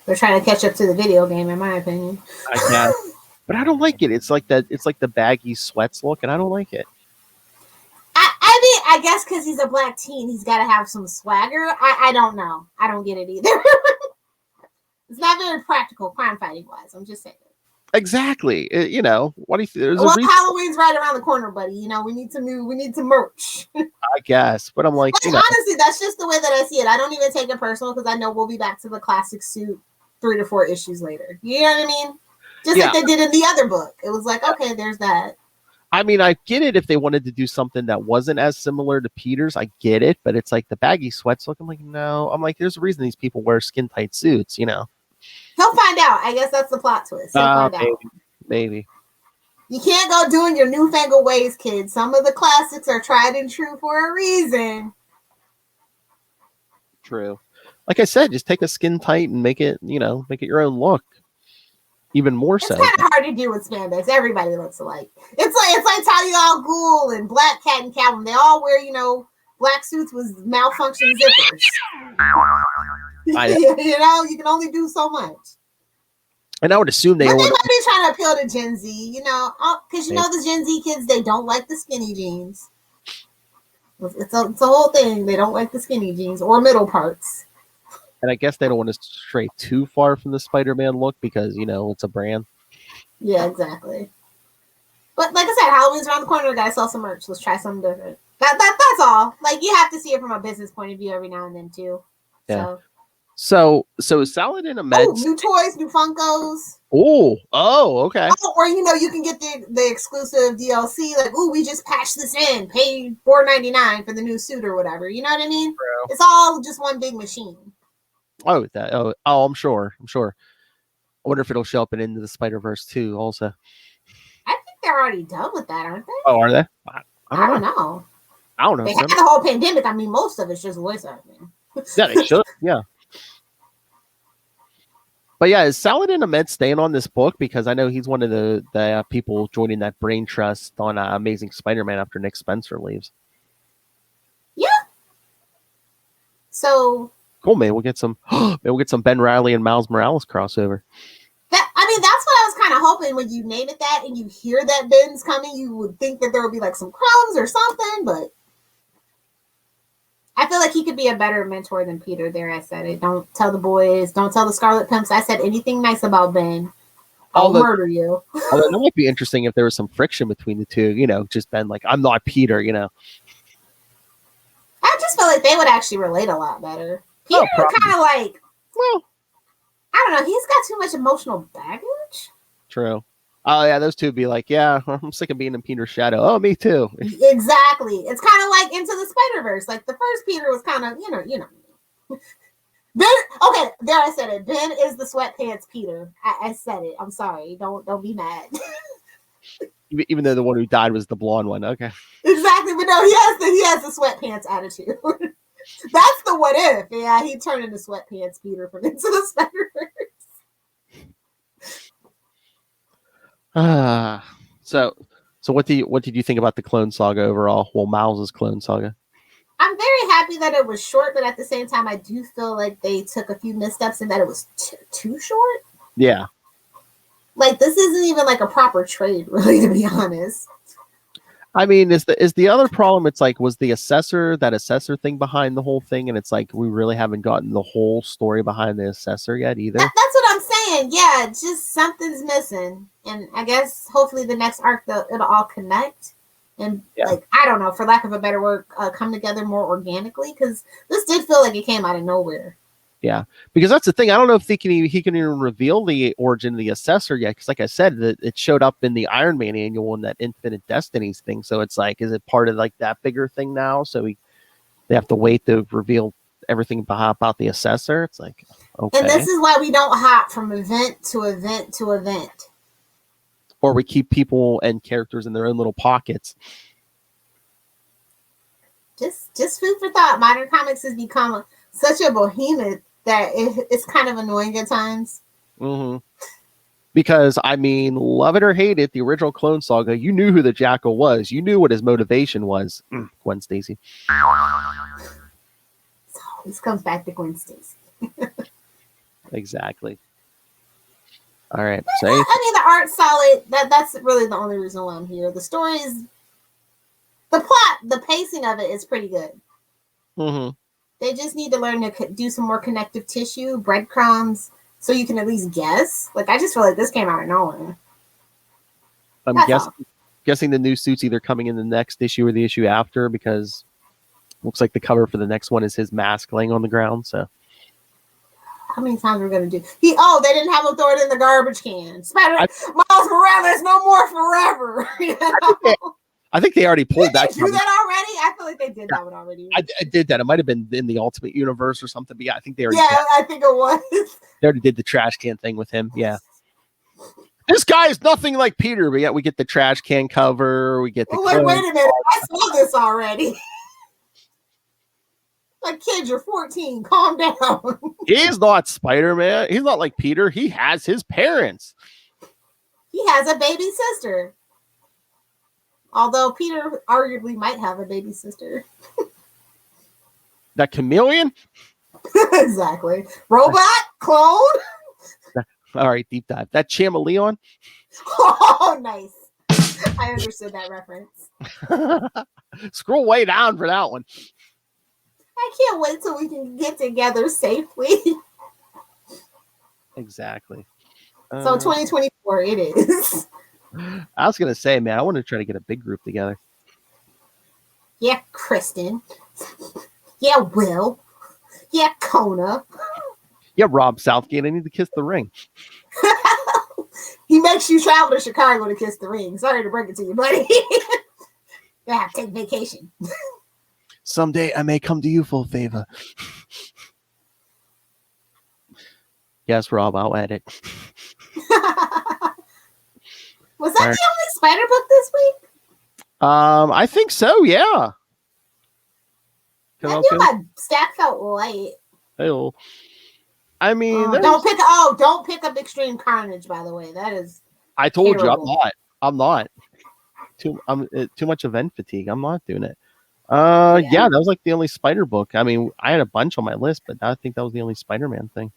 Speaker 3: They're trying to catch up to the video game, in my opinion.
Speaker 1: I guess, but I don't like it. It's like the baggy sweats look, and I don't like it.
Speaker 3: I mean, I guess because he's a black teen, he's got to have some swagger. I don't know. I don't get it either. It's not very practical crime fighting wise. I'm just saying.
Speaker 1: Exactly. What do you think?
Speaker 3: Halloween's right around the corner, buddy. We need some merch.
Speaker 1: I guess, but I'm like
Speaker 3: honestly, that's just the way that I see it. I don't even take it personal because I know we'll be back to the classic suit 3 to 4 issues later. You know what I mean? Just like they did in the other book. It was like, okay, there's that.
Speaker 1: I mean, I get it if they wanted to do something that wasn't as similar to Peter's. I get it, but it's like the baggy sweats look. I'm like, no. I'm like, there's a reason these people wear skin tight suits.
Speaker 3: He'll find out. I guess that's the plot twist. He'll find out.
Speaker 1: Maybe.
Speaker 3: You can't go doing your newfangled ways, kids. Some of the classics are tried and true for a reason.
Speaker 1: True. Like I said, just take a skin tight and make it your own look. Even more so.
Speaker 3: It's kind of hard to do with spandex. Everybody looks alike. It's like Talia al Ghul and Black Cat and Catwoman. They all wear, black suits with malfunction zippers. You can only do so much.
Speaker 1: And I would assume they
Speaker 3: might be trying to appeal to Gen Z, because the Gen Z kids, they don't like the skinny jeans. It's a whole thing. They don't like the skinny jeans or middle parts.
Speaker 1: And I guess they don't want to stray too far from the Spider-Man look because, it's a brand.
Speaker 3: Yeah, exactly. But like I said, Halloween's around the corner. We gotta sell some merch. Let's try something different. That's all. Like, you have to see it from a business point of view every now and then too.
Speaker 1: Yeah. So is Saladin a med?
Speaker 3: New toys, new Funkos.
Speaker 1: Oh, okay.
Speaker 3: Or you can get the exclusive DLC. Like, we just patched this in. Pay $4.99 for the new suit or whatever. You know what I mean?
Speaker 1: True.
Speaker 3: It's all just one big machine.
Speaker 1: I'm sure. I wonder if it'll show up in Into the Spider-Verse too. Also,
Speaker 3: I think they're already done with that, aren't they?
Speaker 1: oh, are they?
Speaker 3: I don't know.
Speaker 1: I don't know.
Speaker 3: They had the whole pandemic. I mean, most of it's just voice acting.
Speaker 1: Yeah, they should. Yeah. But yeah, is Saladin Ahmed staying on this book? Because I know he's one of the people joining that brain trust on Amazing Spider-Man after Nick Spencer leaves.
Speaker 3: Yeah. So
Speaker 1: cool, man. We'll get some Ben Riley and Miles Morales crossover.
Speaker 3: That's what I was kind of hoping when you name it that and you hear that Ben's coming, you would think that there would be like some crumbs or something, but I feel like he could be a better mentor than Peter there. I said it. Don't tell the boys. Don't tell the Scarlet Pimps. I said anything nice about Ben. I'll murder you.
Speaker 1: Although that might be interesting if there was some friction between the two. Just Ben like, I'm not Peter,
Speaker 3: I just feel like they would actually relate a lot better. Peter kind of like,
Speaker 1: well,
Speaker 3: I don't know. He's got too much emotional baggage.
Speaker 1: True. Oh, yeah, those two would be like, yeah, I'm sick of being in Peter's shadow. Oh, me too.
Speaker 3: Exactly. It's kind of like Into the Spider-Verse. Like the first Peter was kind of, Ben, okay, there I said it. Ben is the sweatpants Peter. I said it. I'm sorry. Don't be mad.
Speaker 1: Even though the one who died was the blonde one. Okay.
Speaker 3: Exactly. But no, he has the sweatpants attitude. That's the what if. Yeah, he turned into sweatpants Peter from Into the Spider-Verse.
Speaker 1: So what did you think about the Clone Saga overall? Well, Miles's Clone Saga.
Speaker 3: I'm very happy that it was short, but at the same time, I do feel like they took a few missteps and that it was too short.
Speaker 1: Yeah.
Speaker 3: Like this isn't even like a proper trade, really, to be honest.
Speaker 1: I mean, is the other problem? It's like, was the assessor thing behind the whole thing, and it's like we really haven't gotten the whole story behind the assessor yet either.
Speaker 3: That's what I'm saying. Yeah, just something's missing, and I guess hopefully the next arc it'll all connect, and like I don't know, for lack of a better word, come together more organically because this did feel like it came out of nowhere.
Speaker 1: Yeah, because that's the thing. I don't know if he can even reveal the origin of the assessor yet. Because, like I said, it showed up in the Iron Man annual and that Infinite Destinies thing. So it's like, is it part of like that bigger thing now? So they have to wait to reveal everything about the assessor. It's like, okay.
Speaker 3: And this is why we don't hop from event to event to event,
Speaker 1: or we keep people and characters in their own little pockets.
Speaker 3: Just food for thought. Modern comics has become such a behemoth that it's kind of annoying at times.
Speaker 1: Mm-hmm. Because, I mean, love it or hate it, the original Clone Saga, you knew who the Jackal was. You knew what his motivation was. Gwen Stacy.
Speaker 3: So this comes back to Gwen Stacy.
Speaker 1: Exactly. All right.
Speaker 3: I mean, the art's solid. That's really the only reason why I'm here. The story is... The plot, the pacing of it is pretty good.
Speaker 1: Mm-hmm. They
Speaker 3: just need to learn to do some more connective tissue, breadcrumbs, so you can at least guess. Like, I just feel like this came out of nowhere.
Speaker 1: I'm guessing the new suit's either coming in the next issue or the issue after, because it looks like the cover for the next one is his mask laying on the ground. So,
Speaker 3: how many times are we going to do? They didn't have him throw it in the garbage can. Miles Morales, no more forever. You know?
Speaker 1: I think they already pulled that.
Speaker 3: Did they do that already? I feel like they did that one already.
Speaker 1: I did that. It might have been in the Ultimate Universe or something. But yeah, I think they already.
Speaker 3: Yeah, I think it was.
Speaker 1: They already did the trash can thing with him. Yeah. This guy is nothing like Peter, but yet we get the trash can cover. We get the.
Speaker 3: Wait a minute! I saw this already. Like, kid, you're 14. Calm down.
Speaker 1: He's not Spider-Man. He's not like Peter. He has his parents.
Speaker 3: He has a baby sister. Although Peter arguably might have a baby sister.
Speaker 1: That chameleon?
Speaker 3: Exactly. Robot? Clone?
Speaker 1: All right, deep dive. That chameleon?
Speaker 3: Oh, nice. I understood that reference.
Speaker 1: Scroll way down for that one.
Speaker 3: I can't wait till we can get together safely.
Speaker 1: Exactly.
Speaker 3: So 2024 it is.
Speaker 1: I was going to say, man, I want to try to get a big group together.
Speaker 3: Yeah, Kristen. Yeah, Will. Yeah, Kona.
Speaker 1: Yeah, Rob Southgate. I need to kiss the ring.
Speaker 3: He makes you travel to Chicago to kiss the ring. Sorry to break it to you, buddy. You have to take vacation.
Speaker 1: Someday I may come to you for a favor. Yes, Rob, I'll edit.
Speaker 3: the only spider book this week?
Speaker 1: I think so. Yeah.
Speaker 3: I feel my stack felt light.
Speaker 1: Hell. I mean,
Speaker 3: don't pick up Extreme Carnage. By the way, that is.
Speaker 1: I told
Speaker 3: terrible.
Speaker 1: you, I'm not. Too much event fatigue. I'm not doing it. Yeah, that was like the only spider book. I mean, I had a bunch on my list, but I think that was the only Spider-Man thing.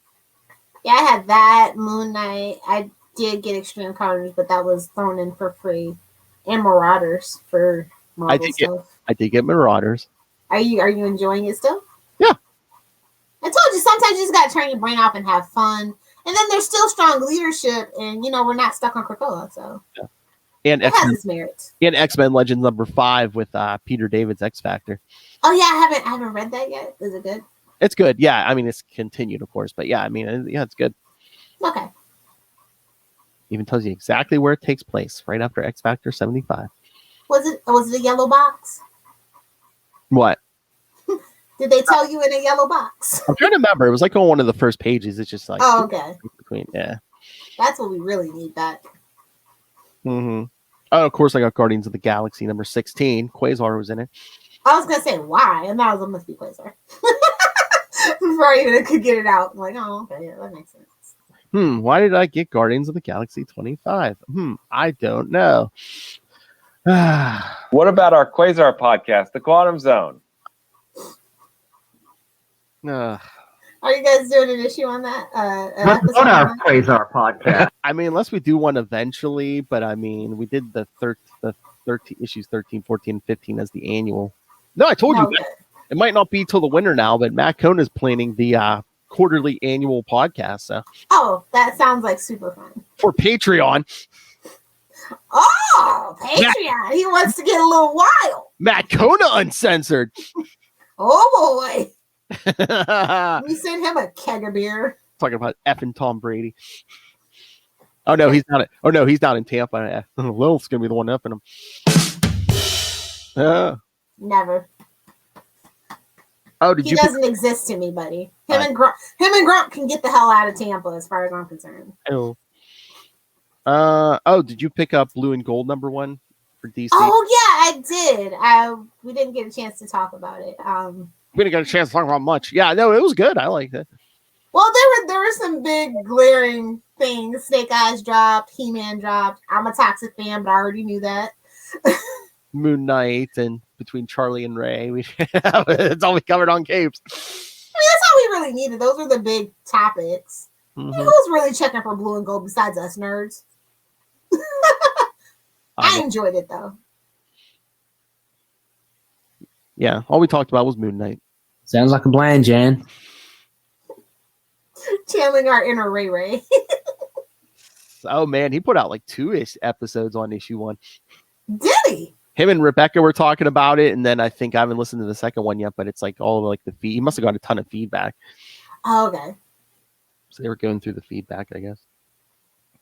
Speaker 3: Yeah, I had that Moon Knight. I did get Extreme Carnage, but that was thrown in for free, and Marauders for Marvel stuff.
Speaker 1: I did get Marauders.
Speaker 3: Are you enjoying it still?
Speaker 1: Yeah.
Speaker 3: I told you sometimes you just gotta turn your brain off and have fun, and then there's still strong leadership, and we're not stuck on Krakoa, so
Speaker 1: yeah. And
Speaker 3: it has its merits.
Speaker 1: And X-Men Legends #5 with Peter David's X Factor.
Speaker 3: Oh yeah, I haven't read that yet. Is it good?
Speaker 1: It's good. Yeah, I mean it's continued, of course, but yeah, I mean yeah, it's good.
Speaker 3: Okay.
Speaker 1: Even tells you exactly where it takes place, right after X Factor 75.
Speaker 3: Was it a yellow box?
Speaker 1: What?
Speaker 3: Did they tell you in a yellow box?
Speaker 1: I'm trying to remember. It was like on one of the first pages. It's just like
Speaker 3: okay.
Speaker 1: Yeah.
Speaker 3: That's what we really need. That.
Speaker 1: Mm-hmm. Oh, of course, I got Guardians of the Galaxy #16. Quasar was in it.
Speaker 3: I was gonna say why, and that was must be Quasar. Before I even could get it out, I'm like, oh, okay, yeah, that makes sense.
Speaker 1: Why did I get Guardians of the Galaxy 25? I don't know.
Speaker 6: What about our Quasar podcast, The Quantum Zone?
Speaker 3: Are you guys doing an issue on that?
Speaker 5: What's on our Quasar podcast?
Speaker 1: I mean, unless we do one eventually, but I mean, we did the 13 issues 13, 14, 15 as the annual. No, I told you it might not be till the winter now, but Matt Cohn is planning the quarterly annual podcast. So.
Speaker 3: Oh, that sounds like super fun.
Speaker 1: For Patreon.
Speaker 3: Oh, Patreon. He wants to get a little wild.
Speaker 1: Matt Kona Uncensored.
Speaker 3: Oh, boy. We send him a keg of beer.
Speaker 1: Talking about effing Tom Brady. Oh, no, he's not. Oh, no, he's down in Tampa. Lilith's going to be the one upping him.
Speaker 3: Never.
Speaker 1: Oh,
Speaker 3: he doesn't exist to me, buddy. Him and Grump can get the hell out of Tampa as far as I'm concerned.
Speaker 1: Oh, did you pick up Blue and Gold #1 for DC?
Speaker 3: Oh yeah, I did. We didn't get a chance to talk about it.
Speaker 1: We didn't get a chance to talk about much. Yeah, no, it was good. I liked it.
Speaker 3: Well, there were some big glaring things. Snake Eyes dropped, He-Man dropped. I'm a Toxic fan, but I already knew that.
Speaker 1: Moon Knight and between Charlie and Ray, it's all we covered on Capes.
Speaker 3: I mean, that's all we really needed. Those were the big topics. Mm-hmm. Who's really checking for Blue and Gold besides us nerds? I enjoyed it though.
Speaker 1: Yeah, all we talked about was Moon Knight.
Speaker 5: Sounds like a plan, Jan.
Speaker 3: Channeling our inner Ray Ray.
Speaker 1: Oh man, he put out like 2-ish episodes on issue 1.
Speaker 3: Did he?
Speaker 1: Him and Rebecca were talking about it, and then I think I haven't listened to the second one yet, but it's like all of like the feed. He must have got a ton of feedback.
Speaker 3: Oh, okay.
Speaker 1: So they were going through the feedback, I guess.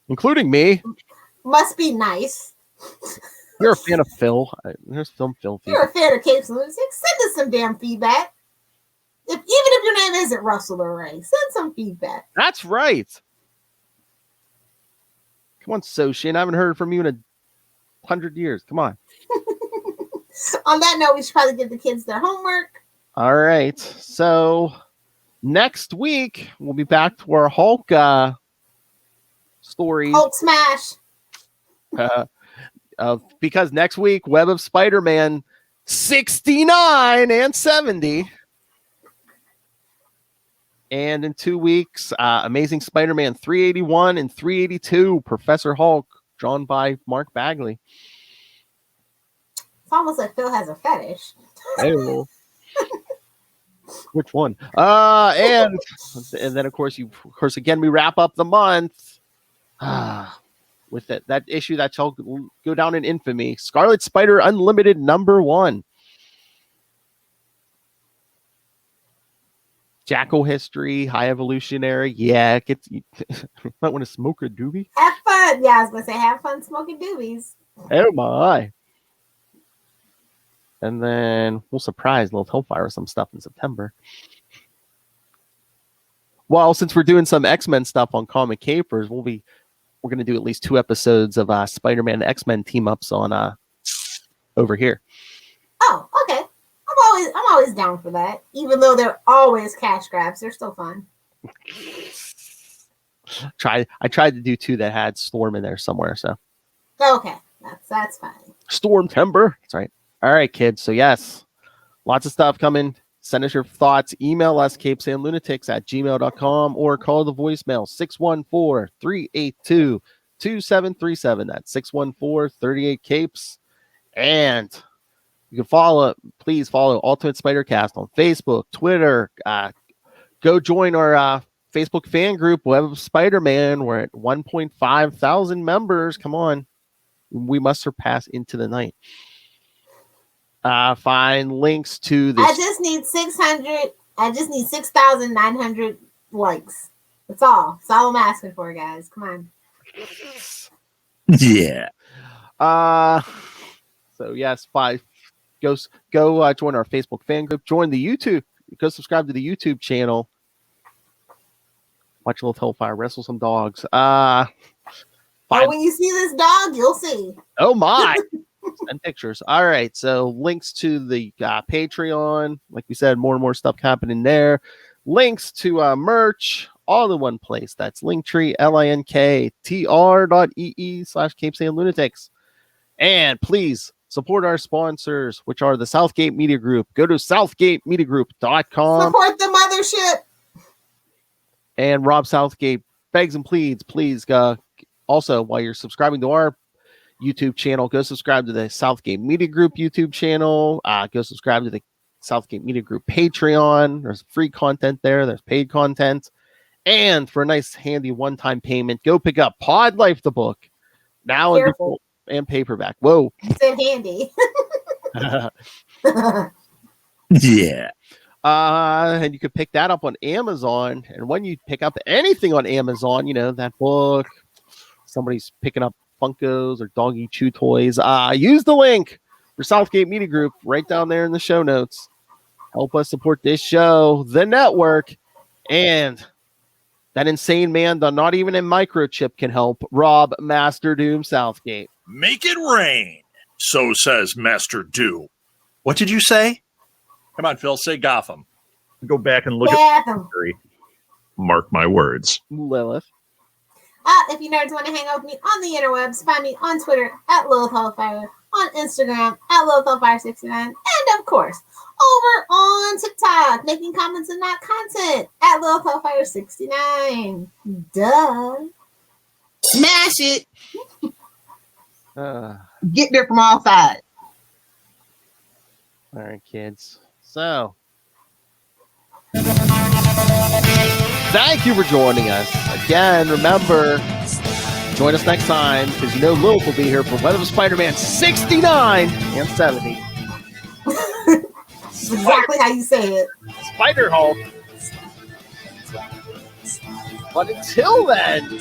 Speaker 1: Including me.
Speaker 3: Must be nice.
Speaker 1: You're a fan of Phil. There's Phil feedback.
Speaker 3: You're a fan of Capes and Lunatics. Send us some damn feedback. Even if your name isn't Russell or Ray, send some feedback.
Speaker 1: That's right. Come on, Soshin. I haven't heard from you in 100 years. Come on.
Speaker 3: On that note, we should probably give the kids their homework.
Speaker 1: All right. So next week, we'll be back to our Hulk story.
Speaker 3: Hulk smash.
Speaker 1: Because next week, Web of Spider-Man 69 and 70. And in 2 weeks, Amazing Spider-Man 381 and 382, Professor Hulk, drawn by Mark Bagley.
Speaker 3: It's almost like Phil has a fetish.
Speaker 1: Hey, which one? And then of course again we wrap up the month with that issue that shall go down in infamy. Scarlet Spider Unlimited #1. Jackal history, high evolutionary. Yeah, might want to smoke a doobie.
Speaker 3: Have fun. Yeah, I was gonna say have fun smoking doobies.
Speaker 1: Oh my. And then we'll surprise Lilith Hellfire with some stuff in September. Well, since we're doing some X-Men stuff on Comic Capers, we'll be we're going to do at least 2 episodes of Spider-Man and X-Men team ups on over here.
Speaker 3: Oh, okay. I'm always down for that. Even though they're always cash grabs, they're still fun.
Speaker 1: I tried to do 2 that had Storm in there somewhere. So
Speaker 3: Okay, that's fine.
Speaker 1: Storm Timber. That's right. All right, kids. So yes, lots of stuff coming. Send us your thoughts. Email us, capesandlunatics@gmail.com, or call the voicemail 614-382-2737. That's 614-38-CAPES. And you can please follow Ultimate Spider-Cast on Facebook, Twitter. Go join our Facebook fan group, Web of Spider-Man. We're at 1.5 thousand members. Come on. We must surpass into the night. Find links to this.
Speaker 3: I just need 600. I just need 6,900 likes. That's all. That's all I'm asking for, guys. Come on.
Speaker 1: Yeah. So yes, go join our Facebook fan group. Join the YouTube. Go subscribe to the YouTube channel. Watch Lilith Hellfire wrestle some dogs.
Speaker 3: When you see this dog, you'll see.
Speaker 1: Oh my. And pictures. All right. So links to the Patreon. Like we said, more and more stuff happening there. Links to merch, all in one place. That's Linktree, linktr.ee/capesandlunatics. And please support our sponsors, which are the Southgate Media Group. Go to southgatemediagroup.com.
Speaker 3: Support the mothership.
Speaker 1: And Rob Southgate begs and pleads, please, also, while you're subscribing to our YouTube channel, go subscribe to the Southgate Media Group YouTube channel. Go subscribe to the Southgate Media Group Patreon. There's free content there. There's paid content. And for a nice, handy one-time payment, go pick up Pod Life, the book. Now and paperback. Whoa.
Speaker 3: You said handy.
Speaker 1: Yeah. And you can pick that up on Amazon. And when you pick up anything on Amazon, that book, somebody's picking up Funkos or doggy chew toys, use the link for Southgate Media Group right down there in the show notes. Help us support this show, the network, and that insane man that not even a microchip can help, Rob Master Doom Southgate.
Speaker 7: Make it rain, so says Master Doom. What did you say? Come on, Phil, say Gotham.
Speaker 8: Go back and look
Speaker 3: at
Speaker 8: the history. Mark my words.
Speaker 1: Lilith.
Speaker 3: If you nerds want to hang out with me on the interwebs, find me on Twitter at Lilith Hellfire, on Instagram at Lilith Hellfire69, and of course, over on TikTok, making comments and not content at Lilith Hellfire69. Duh.
Speaker 9: Smash it.
Speaker 3: Get there from all sides.
Speaker 1: All right, kids. So, thank you for joining us. Again, remember, join us next time, because Lilith will be here for Web of Spider-Man 69 and 70.
Speaker 3: That's exactly how you say it.
Speaker 1: Spider Hulk. But until then,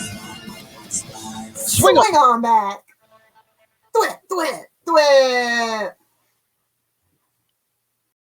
Speaker 1: swing
Speaker 3: on back. Thwip, thwip, thwip.